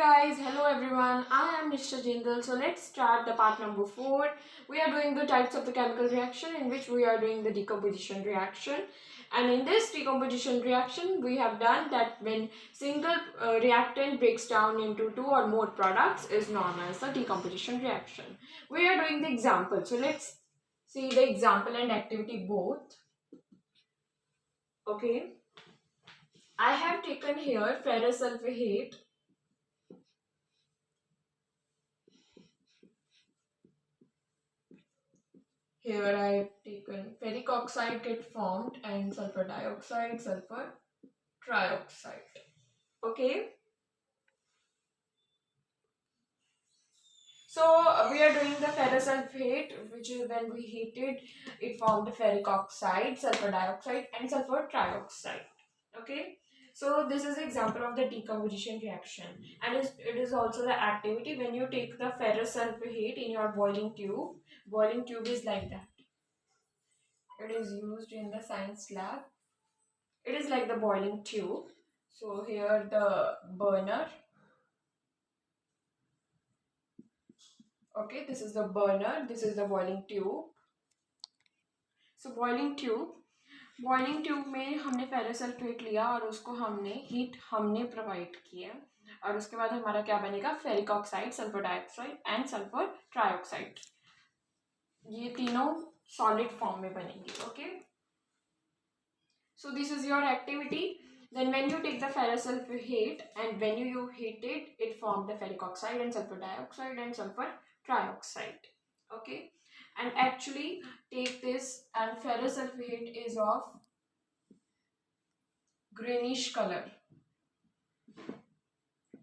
guys, hello everyone. I am Mr. Jindal. So let's start the part number 4. We are doing the types of the chemical reaction in which we are doing the decomposition reaction. And in this decomposition reaction, we have done that when single reactant breaks down into two or more products is known as the decomposition reaction. We are doing the example. So let's see the example and activity both. Okay. I have taken here ferrous sulfate. Here I have taken ferric oxide get formed and sulfur dioxide, sulfur trioxide. Okay. So we are doing the ferrous sulfate, which is when we heated, it formed the ferric oxide, sulfur dioxide and sulfur trioxide. Okay. So this is the example of the decomposition reaction, and it is also the activity when you take the ferrous sulfate in your boiling tube. Boiling tube is like that. It is used in the science lab. It is like the boiling tube. So here the burner. Okay, this is the burner. This is the boiling tube. So boiling tube में हमने ferrous sulphate लिया और उसको हमने heat provide किया और उसके बाद हमारा क्या बनेगा, ferric oxide, sulphur dioxide and sulphur trioxide. ये तीनों सॉलिड फॉर्म में बनेंगे. Okay, so this is your activity. Then when you take the ferrous sulfate and when you heat it, it formed the ferric oxide and sulfur dioxide and sulfur trioxide. Okay, and actually take this, and ferrous sulfate is of greenish color.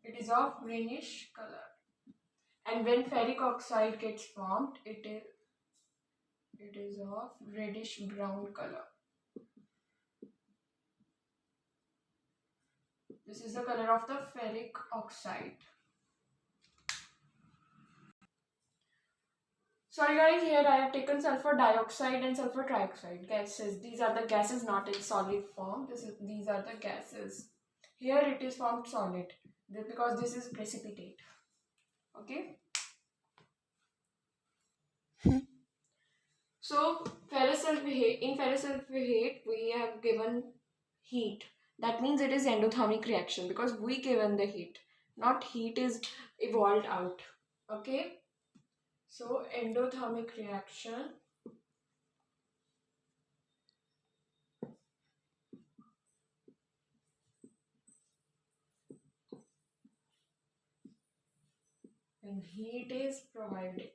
It is of greenish color, and when ferric oxide gets formed, it is of reddish brown color. This is the color of the ferric oxide. Sorry guys, here I have taken sulfur dioxide and sulfur trioxide gases. These are the gases not in solid form. These are the gases. Here it is formed solid because this is precipitate. Okay. So in ferrous sulfate we have given heat. That means it is endothermic reaction because we given the heat, not heat is evolved out. Okay. So endothermic reaction. When heat is provided.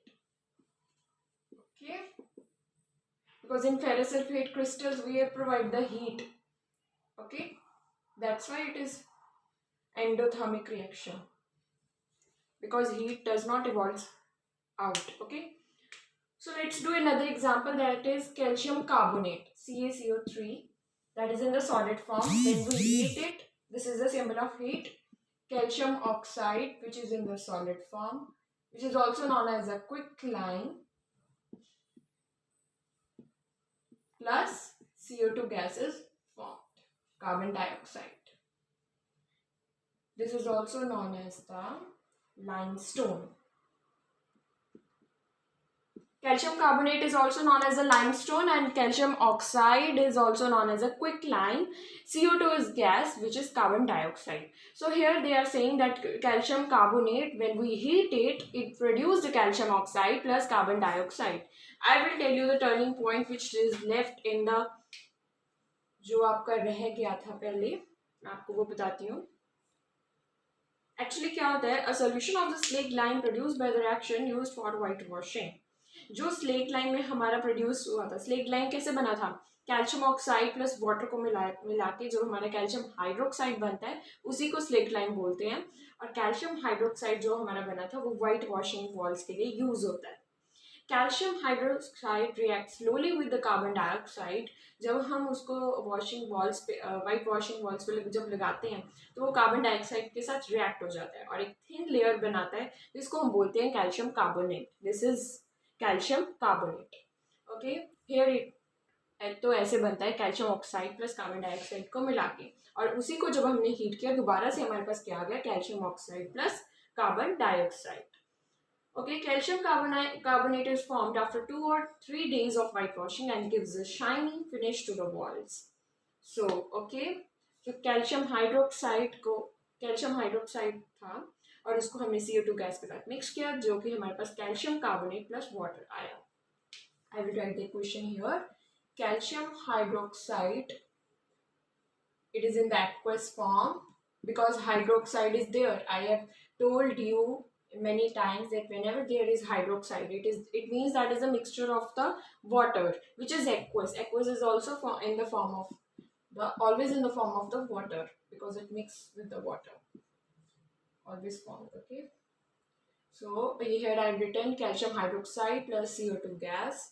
Okay. Because in ferrous sulfate crystals we provide the heat. Okay. That's why it is endothermic reaction. Because heat does not evolve out. Okay. So let's do another example, that is calcium carbonate, CaCO3, that is in the solid form. When we heat it, this is the symbol of heat. Calcium oxide, which is in the solid form, which is also known as a quicklime, plus CO2 gas is formed, carbon dioxide. This is also known as the limestone. Calcium carbonate is also known as a limestone, and calcium oxide is also known as a quicklime. CO2 is gas, which is carbon dioxide. So here they are saying that calcium carbonate, when we heat it, it produces the calcium oxide plus carbon dioxide. I will tell you the turning point which is left in the, जो आपका रह गया था पहले, मैं आपको वो बताती हूँ. Actually क्या होता है, a solution of the slaked lime produced by the reaction used for whitewashing. जो स्लेट लाइम में हमारा प्रोड्यूस हुआ था, स्लेट लाइम कैसे बना था, कैल्शियम ऑक्साइड प्लस वाटर को मिला के जो हमारा कैल्शियम हाइड्रोक्साइड बनता है उसी को स्लेट लाइम बोलते हैं. और कैल्शियम हाइड्रोक्साइड जो हमारा बना था वो वाइट वॉशिंग वॉल्स के लिए यूज होता है. Calcium hydroxide react slowly with the carbon dioxide. जब हम उसको वॉशिंग वॉल्स पे, वाइट वॉशिंग वॉल्स पे जब लगाते हैं तो वो कार्बन डाइऑक्साइड के साथ रिएक्ट हो जाता है और एक थिन लेयर बनाता है जिसको हम बोलते हैं calcium carbonate. This is calcium carbonate. Okay, here it तो ऐसे बनता है calcium oxide plus carbon dioxide को मिला के, और उसी को जब हमने हीट किया दोबारा से हमारे पास क्या आ गया, calcium oxide plus carbon dioxide. Okay, calcium carbonate is formed after 2 or 3 days of whitewashing and gives a shiny finish to the walls. So, okay, तो कैल्शियम हाइड्रोक्साइड था और इसको हमने CO2 गैस के साथ मिक्स किया, जो कि हमारे पास कैल्शियम कार्बोनेट प्लस वाटर आया. I will write the equation here. Calcium hydroxide, it is in the aqueous form because hydroxide is there. I have told you many times that whenever there is hydroxide, it means that is a mixture of the water, which is aqueous. Aqueous is also in the form of always in the form of the water because it mixes with the water. Always formed. Okay. So here I have written calcium hydroxide plus CO2 gas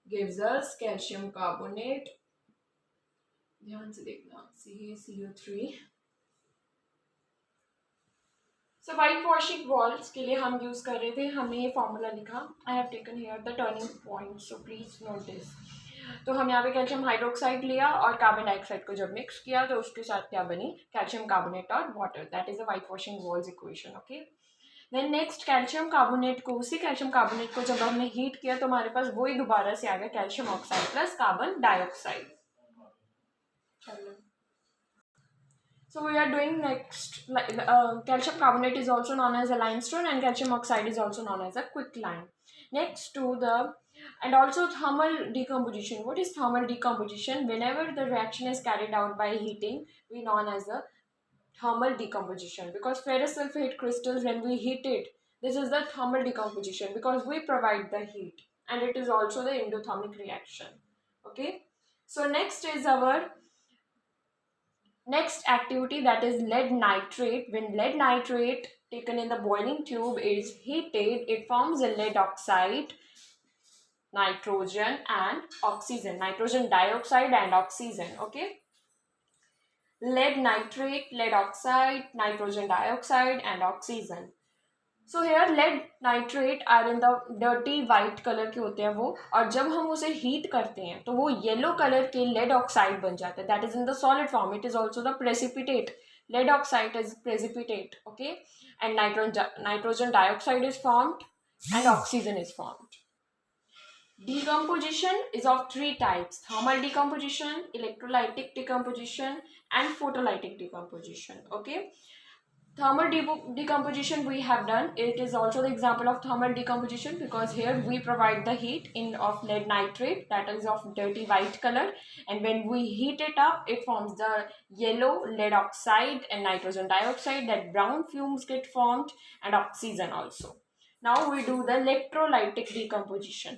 gives us calcium carbonate. ध्यान से देखना, CaCO3. So white washing walls के लिए हम use कर रहे थे, हमने ये फॉर्मूला लिखा. I have taken here the turning point, so please note this. तो हम यहाँ पे कैल्शियम हाइड्रोक्साइड लिया और कार्बन डाइऑक्साइड को जब मिक्स किया तो उसके साथ क्या बनी, कैल्शियम कार्बोनेट और water. That is a white washing walls equation. Okay, then next calcium carbonate को, उसी कैल्शियम कार्बोनेट को जब हमने हीट किया तो हमारे पास वही दोबारा से आ गया calcium oxide plus carbon dioxide. So we are doing next, calcium carbonate is also known as a limestone and calcium oxide is also known as a quicklime. Next to the, and also thermal decomposition. What is thermal decomposition? Whenever the reaction is carried out by heating, we known as a thermal decomposition, because ferrous sulfate crystals, when we heat it, this is the thermal decomposition because we provide the heat, and it is also the endothermic reaction. Okay, so next is our next activity, that is lead nitrate. When lead nitrate taken in the boiling tube is heated, it forms a lead oxide, nitrogen and oxygen, nitrogen dioxide and oxygen. Okay, lead nitrate, lead oxide, nitrogen dioxide and oxygen. So here lead nitrate are in the dirty white colour के होते हैं वो, और जब हम उसे heat करते हैं तो वो येलो कलर के लेड ऑक्साइड बन जाते हैं. That is in the solid form. It is also the precipitate. Lead oxide is precipitate. Okay, and nitrogen dioxide is formed and oxygen is formed. Decomposition is of 3 types: thermal decomposition, electrolytic decomposition and photolytic decomposition. Okay, thermal decomposition we have done. It is also the example of thermal decomposition because here we provide the heat in of lead nitrate, that is of dirty white color, and when we heat it up it forms the yellow lead oxide and nitrogen dioxide. That brown fumes get formed and oxygen also. Now we do the electrolytic decomposition.